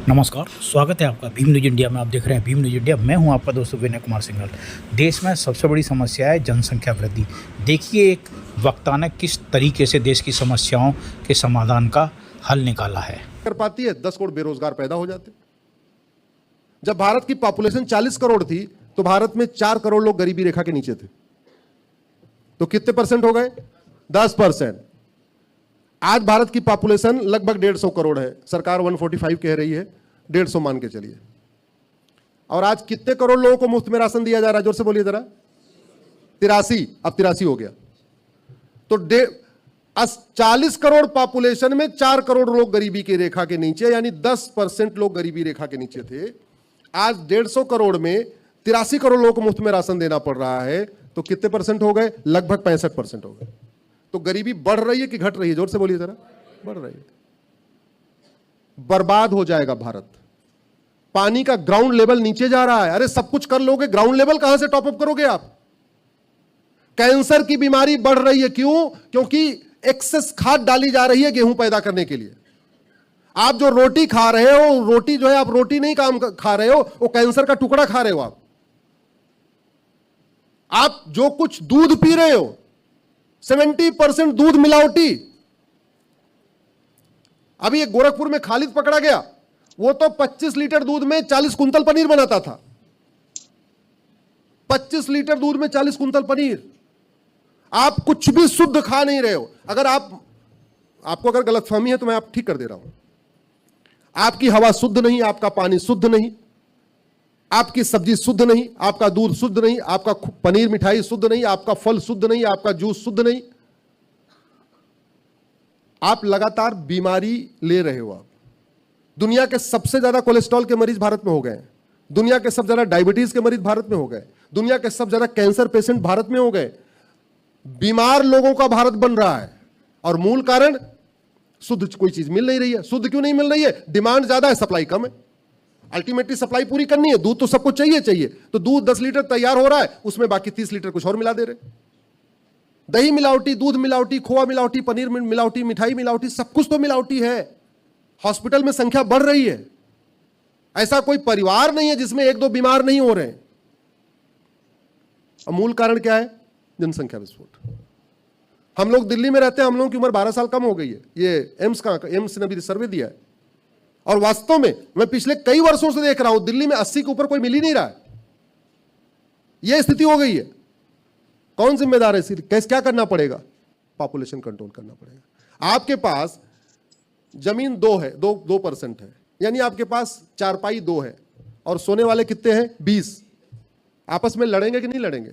नमस्कार, स्वागत है आपका भीम न्यूज इंडिया में। आप देख रहे हैं भीम न्यूज इंडिया। मैं हूं आपका दोस्त विनय कुमार सिंघल। देश में सबसे बड़ी समस्या है जनसंख्या वृद्धि। देखिए एक वक्ता ने किस तरीके से देश की समस्याओं के समाधान का हल निकाला है। कर पाती है 10 करोड़ बेरोजगार पैदा हो जाते। जब भारत की पॉपुलेशन 40 करोड़ थी तो भारत में 4 करोड़ लोग गरीबी रेखा के नीचे थे। तो कितने परसेंट हो गए? 10%। आज भारत की पॉपुलेशन लगभग 150 करोड़ है। सरकार 145 कह रही है, 150 मान के चलिए। और आज कितने करोड़ लोगों को मुफ्त में राशन दिया जा रहा है? जोर से बोलिए जरा। 83। अब 83 हो गया। तो 40 करोड़ पॉपुलेशन में 4 करोड़ लोग गरीबी की रेखा के नीचे, यानी 10% लोग गरीबी रेखा के नीचे थे। आज 150 करोड़ में 83 करोड़ लोगों को मुफ्त में राशन देना पड़ रहा है। तो कितने परसेंट हो गए? लगभग 65% हो गए। तो गरीबी बढ़ रही है कि घट रही है? जोर से बोलिए जरा। बढ़ रही है। बर्बाद हो जाएगा भारत। पानी का ग्राउंड लेवल नीचे जा रहा है। अरे सब कुछ कर लोगे, ग्राउंड लेवल कहां से टॉपअप करोगे आप? कैंसर की बीमारी बढ़ रही है। क्यों? क्योंकि एक्सेस खाद डाली जा रही है गेहूं पैदा करने के लिए। आप जो रोटी खा रहे हो, रोटी जो है, आप रोटी नहीं काम खा रहे हो, वो कैंसर का टुकड़ा खा रहे हो। आप जो कुछ दूध पी रहे हो, 70% दूध मिलावटी। अभी एक गोरखपुर में खालिद पकड़ा गया, वो तो 25 लीटर दूध में 40 कुंतल पनीर बनाता था। 25 लीटर दूध में 40 कुंतल पनीर। आप कुछ भी शुद्ध खा नहीं रहे हो। अगर आपको अगर गलतफहमी है तो मैं आप ठीक कर दे रहा हूं। आपकी हवा शुद्ध नहीं, आपका पानी शुद्ध नहीं, आपकी सब्जी शुद्ध नहीं, आपका दूध शुद्ध नहीं, आपका पनीर मिठाई शुद्ध नहीं, आपका फल शुद्ध नहीं, आपका जूस शुद्ध नहीं। आप लगातार बीमारी ले रहे हो। आप दुनिया के सबसे ज्यादा कोलेस्ट्रॉल के मरीज भारत में हो गए। दुनिया के सबसे ज्यादा डायबिटीज के मरीज भारत में हो गए। दुनिया के सबसे ज्यादा कैंसर पेशेंट भारत में हो गए। बीमार लोगों का भारत बन रहा है। और मूल कारण शुद्ध कोई चीज मिल नहीं रही है। शुद्ध क्यों नहीं मिल रही है? डिमांड ज्यादा है, सप्लाई कम है। अल्टीमेटली सप्लाई पूरी करनी है। दूध तो सबको चाहिए। तो दूध 10 लीटर तैयार हो रहा है, उसमें बाकी 30 लीटर कुछ और मिला दे रहे। दही मिलावटी, दूध मिलावटी, खोआ मिलावटी, पनीर मिलावटी, मिठाई मिलावटी, सब कुछ तो मिलावटी है। हॉस्पिटल में संख्या बढ़ रही है। ऐसा कोई परिवार नहीं है जिसमें 1-2 बीमार नहीं हो रहे हैं। और मूल कारण क्या है? जनसंख्या विस्फोट। हम लोग दिल्ली में रहते हैं, हम लोगों की उम्र 12 साल कम हो गई है। ये एम्स ने भी सर्वे दिया है। और वास्तव में मैं पिछले कई वर्षों से देख रहा हूं, दिल्ली में 80 के ऊपर कोई मिल ही नहीं रहा है। यह स्थिति हो गई है। कौन जिम्मेदार है? कैसे क्या करना पड़ेगा? पॉपुलेशन कंट्रोल करना पड़ेगा। आपके पास जमीन 2% है, यानी आपके पास चारपाई 2 है, और सोने वाले कितने हैं? 20। आपस में लड़ेंगे कि नहीं लड़ेंगे?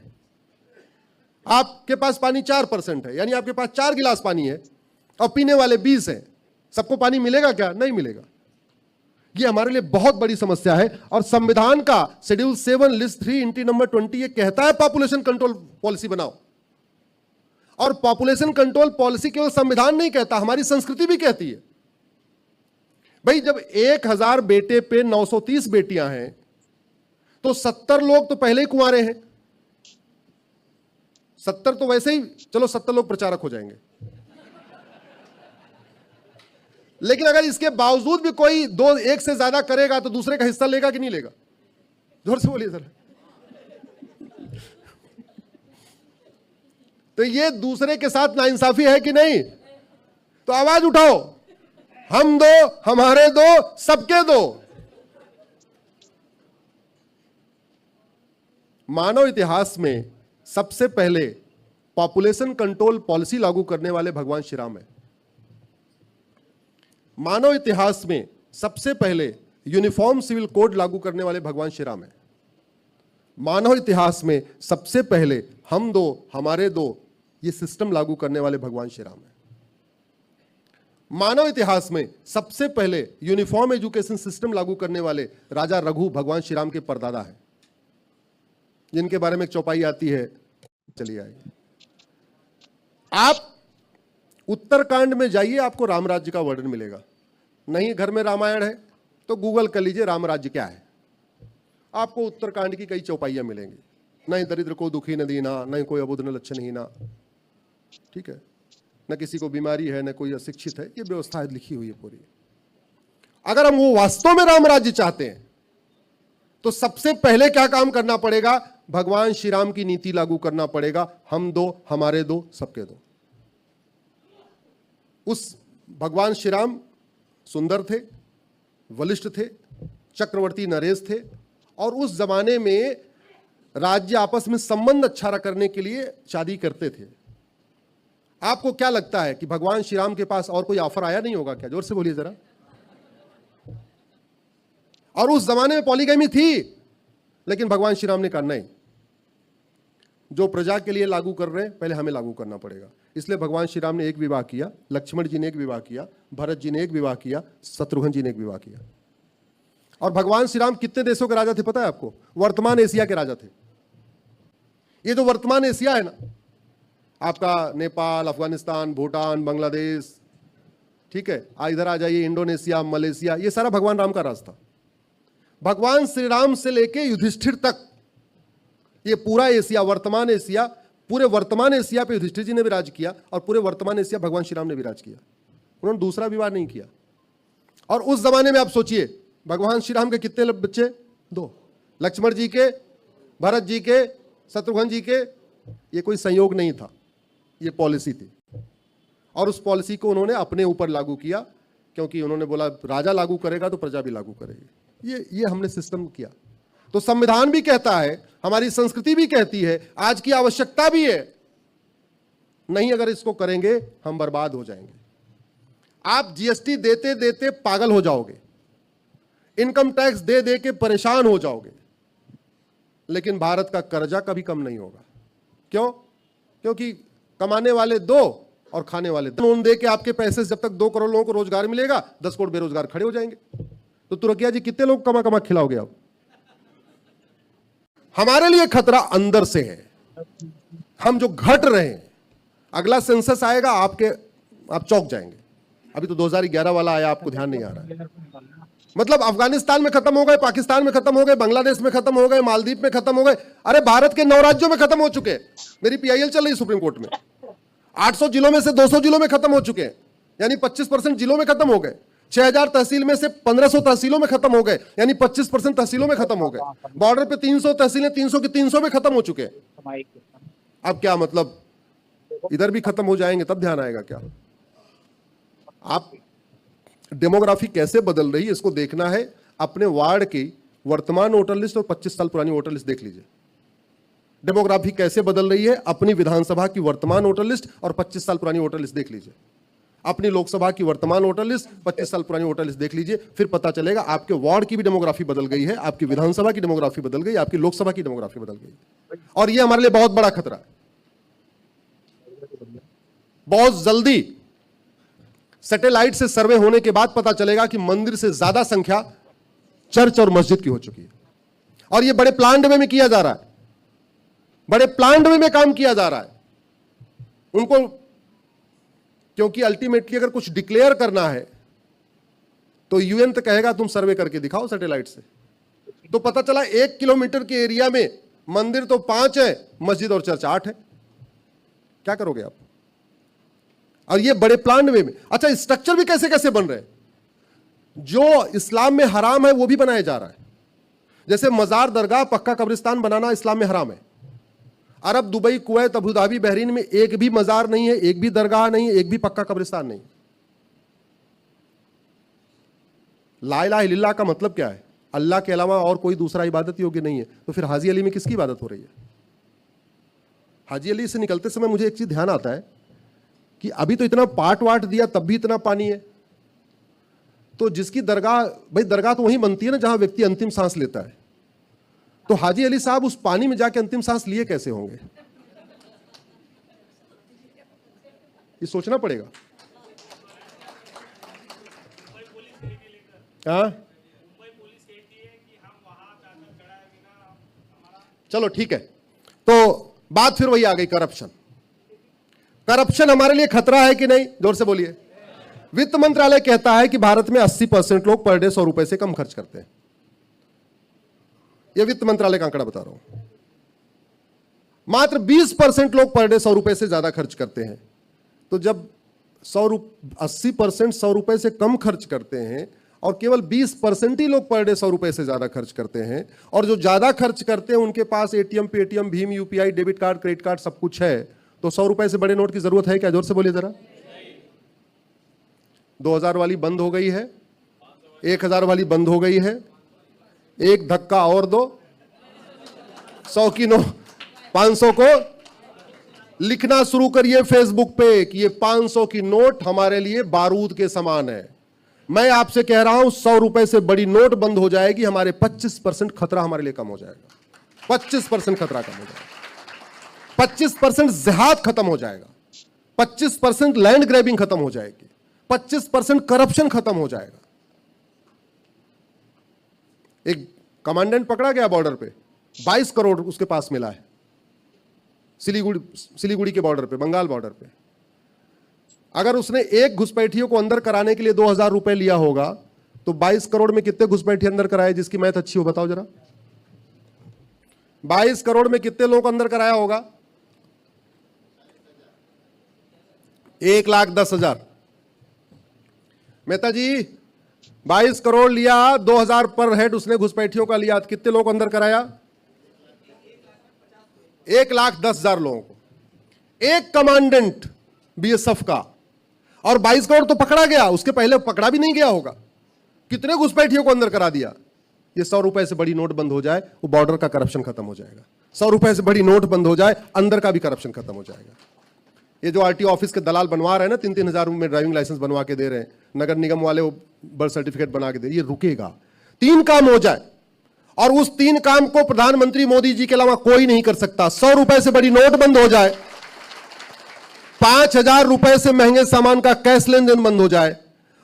आपके पास पानी 4% है, यानी आपके पास 4 गिलास पानी है, और पीने वाले 20 हैं। सबको पानी मिलेगा क्या? नहीं मिलेगा। यह हमारे लिए बहुत बड़ी समस्या है। और संविधान का शेड्यूल 7 लिस्ट 3 इंटी नंबर 20 ये कहता है पॉपुलेशन कंट्रोल पॉलिसी बनाओ। और पॉपुलेशन कंट्रोल पॉलिसी केवल संविधान नहीं कहता, हमारी संस्कृति भी कहती है। भाई जब 1000 बेटे पे 930 बेटियां हैं, तो 70 लोग तो पहले ही कुंवारे हैं। 70 तो वैसे ही, चलो 70 लोग प्रचारक हो जाएंगे। लेकिन अगर इसके बावजूद भी कोई एक से ज्यादा करेगा तो दूसरे का हिस्सा लेगा कि नहीं लेगा? जोर से बोलिए सर। तो ये दूसरे के साथ नाइंसाफी है कि नहीं? तो आवाज उठाओ। हम दो, हमारे दो, सबके दो। मानव इतिहास में सबसे पहले पॉपुलेशन कंट्रोल पॉलिसी लागू करने वाले भगवान श्री राम है। मानव इतिहास में सबसे पहले यूनिफॉर्म सिविल कोड लागू करने वाले भगवान श्री राम है। मानव इतिहास में सबसे पहले हम दो, हमारे दो, ये सिस्टम लागू करने वाले भगवान श्री राम है। मानव इतिहास में सबसे पहले यूनिफॉर्म एजुकेशन सिस्टम लागू करने वाले राजा रघु भगवान श्री राम के परदादा हैं, जिनके बारे में एक चौपाई आती है, चलिए आइए। आप उत्तरकांड में जाइए, आपको राम राज्य का वर्णन मिलेगा। नहीं घर में रामायण है तो गूगल कर लीजिए राम राज्य क्या है, आपको उत्तरकांड की कई चौपाइयां मिलेंगी। नहीं दरिद्र को दुखी न दीना, नहीं कोई अबुध न लक्षण हीना, ठीक है, न किसी को बीमारी है, न कोई अशिक्षित है, ये व्यवस्था लिखी हुई है पूरी। अगर हम वो वास्तव में राम राज्य चाहते हैं तो सबसे पहले क्या काम करना पड़ेगा? भगवान श्री राम की नीति लागू करना पड़ेगा। हम दो, हमारे दो, सबके दो। उस भगवान श्री राम सुंदर थे, बलिष्ठ थे, चक्रवर्ती नरेश थे, और उस जमाने में राज्य आपस में संबंध अच्छा करने के लिए शादी करते थे। आपको क्या लगता है कि भगवान श्री राम के पास और कोई ऑफर आया नहीं होगा क्या? जोर से बोलिए जरा। और उस जमाने में पॉलीगैमी थी, लेकिन भगवान श्री राम ने कहा नहीं, जो प्रजा के लिए लागू कर रहे हैं पहले हमें लागू करना पड़ेगा। इसलिए भगवान श्री राम ने एक विवाह किया, लक्ष्मण जी ने एक विवाह किया, भरत जी ने एक विवाह किया, शत्रुघ्न जी ने एक विवाह किया। और भगवान श्री राम कितने देशों के राजा थे पता है आपको? वर्तमान एशिया के राजा थे। ये जो वर्तमान एशिया है ना, आपका नेपाल, अफगानिस्तान, भूटान, बांग्लादेश, ठीक है, इधर आ जाइए, इंडोनेशिया, मलेशिया, ये सारा भगवान राम का राज था। भगवान श्री राम से लेके युधिष्ठिर तक ये पूरा एशिया, वर्तमान एशिया, पूरे वर्तमान एशिया पे युधिष्ठिर जी ने भी राज किया, और पूरे वर्तमान एशिया भगवान श्री राम ने भी राज किया। उन्होंने दूसरा विवाह नहीं किया। और उस जमाने में आप सोचिए, भगवान श्री राम के कितने बच्चे? 2। लक्ष्मण जी के, भरत जी के, शत्रुघ्न जी के। ये कोई संयोग नहीं था, ये पॉलिसी थी। और उस पॉलिसी को उन्होंने अपने ऊपर लागू किया, क्योंकि उन्होंने बोला राजा लागू करेगा तो प्रजा भी लागू करेगी। ये हमने सिस्टम किया। तो संविधान भी कहता है, हमारी संस्कृति भी कहती है, आज की आवश्यकता भी है, नहीं अगर इसको करेंगे हम बर्बाद हो जाएंगे। आप जीएसटी देते देते पागल हो जाओगे, इनकम टैक्स दे दे के परेशान हो जाओगे, लेकिन भारत का कर्जा कभी कम नहीं होगा। क्यों? क्योंकि कमाने वाले 2 और खाने वाले 2। लोन दे के आपके पैसे से जब तक 2 करोड़ लोगों को रोजगार मिलेगा, 10 करोड़ बेरोजगार खड़े हो जाएंगे। तो तुरकिया जी कितने लोग कमा कमा खिलाओगे आप? हमारे लिए खतरा अंदर से है। हम जो घट रहे हैं, अगला सेंसस आएगा आप चौंक जाएंगे। अभी तो 2011 वाला आया, आपको ध्यान नहीं आ रहा है। मतलब अफगानिस्तान में खत्म हो गए, पाकिस्तान में खत्म हो गए, बांग्लादेश में खत्म हो गए, मालदीव में खत्म हो गए। अरे भारत के 9 राज्यों में खत्म हो चुके हैं। मेरी पीआईएल चल रही है सुप्रीम कोर्ट में। 800 जिलों में से 200 जिलों में खत्म हो चुके हैं, यानी 25% जिलों में खत्म हो गए। 6000 तहसील में से 1500 तहसीलों में खत्म हो गए, यानी 25% तहसीलों में खत्म हो गए। बॉर्डर पे 300 तहसीलें 300 की 300 में खत्म हो चुके हैं। अब क्या मतलब इधर भी खत्म हो जाएंगे तब ध्यान आएगा क्या? आप डेमोग्राफी कैसे बदल रही है इसको देखना है। अपने वार्ड की वर्तमान वोटर लिस्ट और 25 साल पुरानी वोटर लिस्ट देख लीजिए। डेमोग्राफी कैसे बदल रही है, अपनी विधानसभा की वर्तमान वोटर लिस्ट और 25 साल पुरानी वोटर लिस्ट देख लीजिए। अपनी लोकसभा की वर्तमान वोटर लिस्ट, 25 साल पुरानी वोटर लिस्ट देख लीजिए, फिर पता चलेगा आपके वार्ड की भी डेमोग्राफी बदल गई है, आपकी विधानसभा की डेमोग्राफी बदल गई, आपकी लोकसभा की डेमोग्राफी बदल गई। और यह हमारे लिए बहुत बड़ा खतरा है। बहुत जल्दी सैटेलाइट से सर्वे होने के बाद पता चलेगा कि मंदिर से ज्यादा संख्या चर्च और मस्जिद की हो चुकी है। और यह बड़े प्लान्ड वे में किया जा रहा है, बड़े प्लान्ड वे में काम किया जा रहा है उनको, क्योंकि अल्टीमेटली अगर कुछ डिक्लेयर करना है तो यूएन तो कहेगा तुम सर्वे करके दिखाओ सैटेलाइट से। तो पता चला 1 किलोमीटर के एरिया में मंदिर तो 5 है, मस्जिद और चर्च 8 है। क्या करोगे आप? और ये बड़े प्लान वे में। अच्छा, स्ट्रक्चर भी कैसे कैसे बन रहे हैं, जो इस्लाम में हराम है वो भी बनाया जा रहा है। जैसे मजार, दरगाह, पक्का कब्रिस्तान बनाना इस्लाम में हराम है। Arab, Dubai, Kuwait, Abu Dhabi, Bahrain में एक भी मजार नहीं है, एक भी दरगाह नहीं है, एक भी पक्का कब्रिस्तान नहीं। ला इलाहा इल्लल्लाह का मतलब क्या है? अल्लाह के अलावा और कोई दूसरा इबादत योग्य नहीं है। तो फिर हाजी अली में किसकी इबादत हो रही है? हाजी अली से निकलते समय मुझे एक चीज ध्यान आता है कि अभी तो इतना पाट वाट दिया तब भी इतना पानी है, तो जिसकी दरगाह, भाई दरगाह तो वहीं बनती है ना जहां व्यक्ति अंतिम सांस लेता है। तो हाजी अली साहब उस पानी में जाके अंतिम सांस लिए कैसे होंगे? ये सोचना पड़ेगा। हाँ, चलो ठीक है। तो बात फिर वही आ गई, करप्शन। करप्शन हमारे लिए खतरा है कि नहीं? जोर से बोलिए। वित्त मंत्रालय कहता है कि भारत में 80% लोग पर डे 100 रुपए से कम खर्च करते हैं। यह वित्त मंत्रालय का आंकड़ा बता रहा हूं। मात्र 20% लोग पर डे 100 रुपए से ज्यादा खर्च करते हैं। तो जब 80% 100 रुपए से कम खर्च करते हैं और केवल 20% ही लोग पर डे 100 रुपए से ज्यादा खर्च करते हैं। और जो ज्यादा खर्च करते हैं उनके पास एटीएम, पेटीएम, भीम, UPI, debit card, credit card सब कुछ है। तो 100 रुपए से बड़े नोट की जरूरत है क्या? जोर से बोलिए जरा। 2000 वाली बंद हो गई है, 1000 वाली बंद हो गई है, एक धक्का और दो, 100 की नोट 500 को लिखना शुरू करिए फेसबुक पे कि ये 500 की नोट हमारे लिए बारूद के समान है। मैं आपसे कह रहा हूं 100 रुपए से बड़ी नोट बंद हो जाएगी, हमारे 25% खतरा हमारे लिए कम हो जाएगा। 25% खतरा कम हो जाएगा, 25% जिहाद खत्म हो जाएगा, 25% लैंड ग्रैबिंग खत्म हो जाएगी, 25% करप्शन खत्म हो जाएगा। एक कमांडेंट पकड़ा गया बॉर्डर पे, 22 करोड़ उसके पास मिला है सिलीगुड़ी के बॉर्डर पे, बंगाल बॉर्डर पे। अगर उसने एक घुसपैठियों को अंदर कराने के लिए 2000 रुपए लिया होगा तो 22 करोड़ में कितने घुसपैठिए अंदर कराए? जिसकी मैथ अच्छी हो बताओ जरा। 22 करोड़ में कितने लोगों को अंदर कराया होगा? 1,10,000। मेहता जी 22 करोड़ लिया, 2000 पर हेड उसने घुसपैठियों का लिया, कितने लोगों को अंदर कराया? 1,10,000 लोगों को। एक कमांडेंट बीएसएफ का, और 22 करोड़ तो पकड़ा गया, उसके पहले पकड़ा भी नहीं गया होगा। कितने घुसपैठियों को अंदर करा दिया? ये 100 रुपए से बड़ी नोट बंद हो जाए, वो बॉर्डर का करप्शन खत्म हो जाएगा। 100 रुपए से बड़ी नोट बंद हो जाए, अंदर का भी करप्शन खत्म हो जाएगा। ये जो आरटीओ ऑफिस के दलाल बनवा रहे हैं ना, 3-3 हजार में ड्राइविंग लाइसेंस बनवा के दे रहे हैं, नगर निगम वाले वो बर्थ सर्टिफिकेट बना के दे रहे, ये रुकेगा। 3 काम हो जाए, और उस 3 काम को प्रधानमंत्री मोदी जी के अलावा कोई नहीं कर सकता। 100 रुपए से बड़ी नोट बंद हो जाए, 5,000 रुपए से महंगे सामान का कैश लेन देन बंद हो जाए,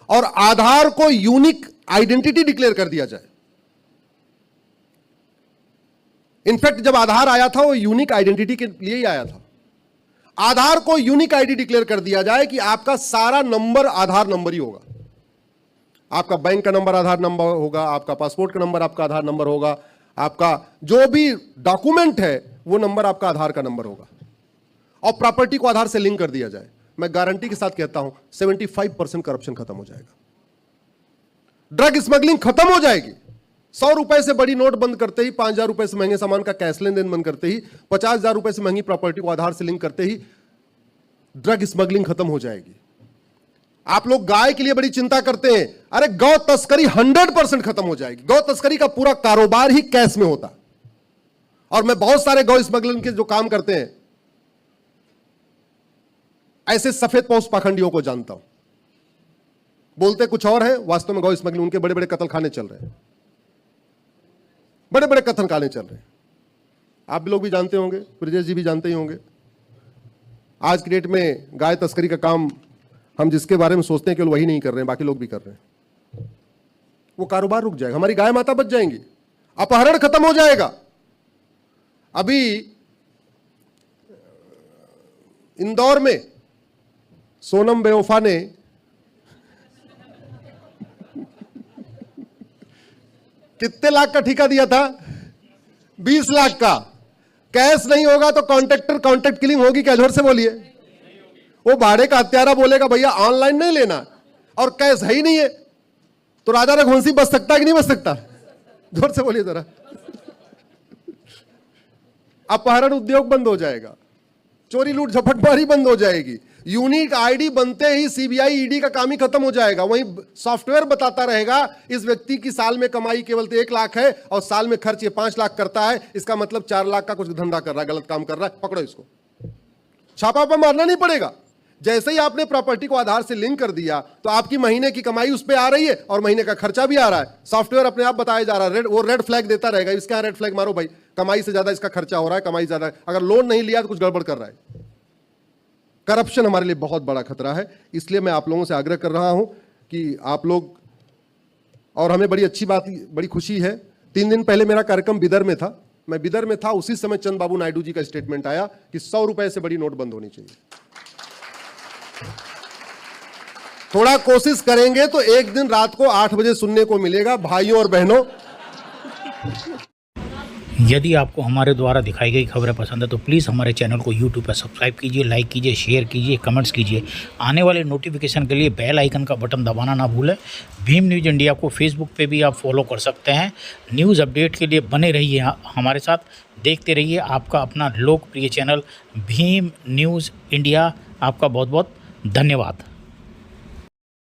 और आधार को यूनिक आइडेंटिटी डिक्लेयर कर दिया जाए। इनफैक्ट जब आधार आया था वो यूनिक आइडेंटिटी के लिए ही आया था। आधार को यूनिक आईडी डिक्लेयर कर दिया जाए कि आपका सारा नंबर आधार नंबर ही होगा। आपका बैंक का नंबर आधार नंबर होगा, आपका पासपोर्ट का नंबर आपका आधार नंबर होगा, आपका जो भी डॉक्यूमेंट है वो नंबर आपका आधार का नंबर होगा, और प्रॉपर्टी को आधार से लिंक कर दिया जाए। मैं गारंटी के साथ कहता हूं 75% करप्शन खत्म हो जाएगा, ड्रग स्मगलिंग खत्म हो जाएगी। 100 रुपए से बड़ी नोट बंद करते ही, 5,000 रुपए से महंगे सामान का कैश लेन देन बंद करते ही, 50,000 रुपए से महंगी प्रॉपर्टी को आधार से लिंक करते ही ड्रग स्मगलिंग खत्म हो जाएगी। आप लोग गाय के लिए बड़ी चिंता करते हैं, अरे गौ तस्करी 100% खत्म हो जाएगी। गौ तस्करी का पूरा कारोबार ही कैश में होता। और मैं बहुत सारे गौ स्मगलिंग के जो काम करते हैं, ऐसे सफेद पौष पाखंडियों को जानता हूं। बोलते कुछ और है, वास्तव में गौ स्मगलिंग, उनके बड़े बड़े कत्लखाने चल रहे हैं, बड़े बड़े कत्लखाने चल रहे हैं। आप लोग भी जानते होंगे, ब्रजेश जी भी जानते ही होंगे। आज की डेट में गाय तस्करी का काम हम जिसके बारे में सोचते हैं केवल वही नहीं कर रहे हैं, बाकी लोग भी कर रहे हैं। वो कारोबार रुक जाएगा, हमारी गाय माता बच जाएंगी, अपहरण खत्म हो जाएगा। अभी इंदौर में सोनम बेवफा ने कितने लाख का ठेका दिया था? 20 लाख का। कैश नहीं होगा तो कॉन्ट्रैक्ट किलिंग होगी क्या? जोर से बोलिए। वो भाड़े का हत्यारा बोलेगा भैया ऑनलाइन नहीं लेना, और कैश है ही नहीं है, तो राजा रघुवंशी बच सकता है कि नहीं बच सकता? जोर से बोलिए जरा। अपहरण उद्योग बंद हो जाएगा, चोरी लूट झपटमारी बंद हो जाएगी, यूनिक आईडी बनते ही सीबीआई ईडी का काम ही खत्म हो जाएगा। वहीं सॉफ्टवेयर बताता रहेगा इस व्यक्ति की साल में कमाई केवल 1 लाख है और साल में खर्च ये 5 लाख करता है, इसका मतलब 4 लाख का कुछ धंधा कर रहा है, गलत काम कर रहा है, पकड़ो इसको। छापा पर मारना नहीं पड़ेगा। जैसे ही आपने प्रॉपर्टी को आधार से लिंक कर दिया तो आपकी महीने की कमाई उस पर आ रही है और महीने का खर्चा भी आ रहा है। सॉफ्टवेयर अपने आप बताया जा रहा है, वो रेड फ्लैग देता रहेगा, इसके यहाँ रेड फ्लैग मारो भाई, कमाई से ज्यादा इसका खर्चा हो रहा है, कमाई ज्यादा है। अगर लोन नहीं लिया तो कुछ गड़बड़ कर रहा है। करप्शन हमारे लिए बहुत बड़ा खतरा है। इसलिए मैं आप लोगों से आग्रह कर रहा हूं कि आप लोग, और हमें बड़ी अच्छी बात, बड़ी खुशी है, 3 दिन पहले मेरा कार्यक्रम बिदर में था, मैं बिदर में था, उसी समय चंद्रबाबू नायडू जी का स्टेटमेंट आया कि 100 रुपए से बड़ी नोट बंद होनी चाहिए। थोड़ा कोशिश करेंगे तो एक दिन रात को 8 बजे सुनने को मिलेगा, भाइयों और बहनों। यदि आपको हमारे द्वारा दिखाई गई खबरें पसंद है तो प्लीज़ हमारे चैनल को यूट्यूब पर सब्सक्राइब कीजिए, लाइक कीजिए, शेयर कीजिए, कमेंट्स कीजिए। आने वाले नोटिफिकेशन के लिए बेल आइकन का बटन दबाना ना भूलें। भीम न्यूज़ इंडिया को फेसबुक पे भी आप फॉलो कर सकते हैं। न्यूज़ अपडेट के लिए बने रहिए हमारे साथ, देखते रहिए आपका अपना लोकप्रिय चैनल भीम न्यूज़ इंडिया। आपका बहुत बहुत धन्यवाद।